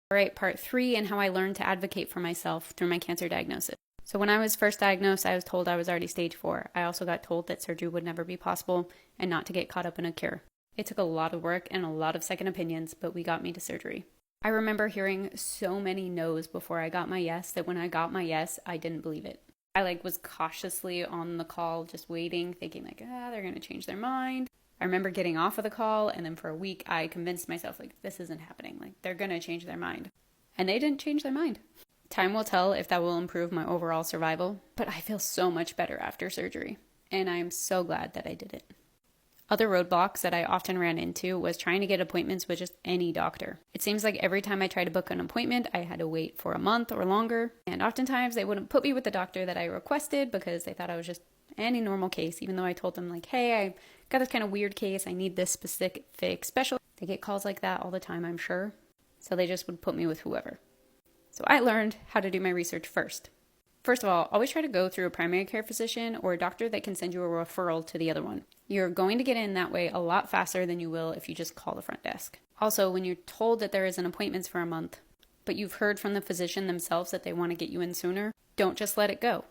All right, part 3, and how I learned to advocate for myself through my cancer diagnosis. So when I was first diagnosed, I was told I was already stage 4. I also got told that surgery would never be possible and not to get caught up in a cure. It took a lot of work and a lot of second opinions, but we got me to surgery. I remember hearing so many no's before I got my yes that when I got my yes, I didn't believe it. I was cautiously on the call, just waiting, thinking they're going to change their mind. I remember getting off of the call, and then for a week, I convinced myself, this isn't happening. They're going to change their mind. And they didn't change their mind. Time will tell if that will improve my overall survival, but I feel so much better after surgery, and I am so glad that I did it. Other roadblocks that I often ran into was trying to get appointments with just any doctor. It seems like every time I tried to book an appointment, I had to wait for a month or longer, and oftentimes they wouldn't put me with the doctor that I requested because they thought I was just any normal case, even though I told them hey, I got this kind of weird case, I need this specific special. They get calls like that all the time, I'm sure. So they just would put me with whoever. So I learned how to do my research first. First of all, always try to go through a primary care physician or a doctor that can send you a referral to the other one. You're going to get in that way a lot faster than you will if you just call the front desk. Also, when you're told that there is an appointment for a month, but you've heard from the physician themselves that they want to get you in sooner, don't just let it go.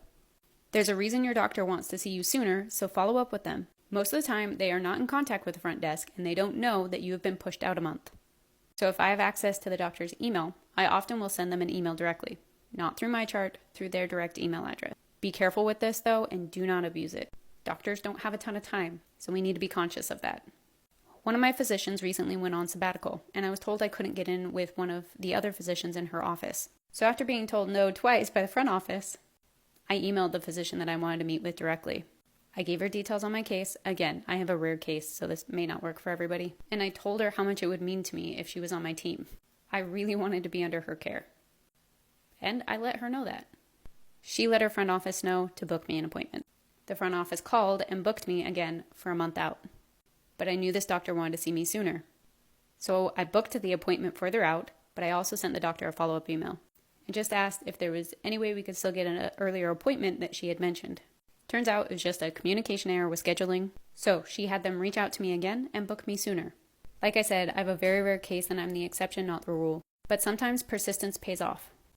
There's a reason your doctor wants to see you sooner, so follow up with them. Most of the time, they are not in contact with the front desk and they don't know that you have been pushed out a month. So if I have access to the doctor's email, I often will send them an email directly. Not through my chart, through their direct email address. Be careful with this though, and do not abuse it. Doctors don't have a ton of time, so we need to be conscious of that. One of my physicians recently went on sabbatical, and I was told I couldn't get in with one of the other physicians in her office. So after being told no twice by the front office, I emailed the physician that I wanted to meet with directly. I gave her details on my case. Again, I have a rare case, so this may not work for everybody. And I told her how much it would mean to me if she was on my team. I really wanted to be under her care. And I let her know that. She let her front office know to book me an appointment. The front office called and booked me again for a month out. But I knew this doctor wanted to see me sooner. So I booked the appointment further out, but I also sent the doctor a follow-up email and just asked if there was any way we could still get an earlier appointment that she had mentioned. Turns out it was just a communication error with scheduling, so she had them reach out to me again and book me sooner. Like I said, I have a very rare case and I'm the exception, not the rule. But sometimes persistence pays off.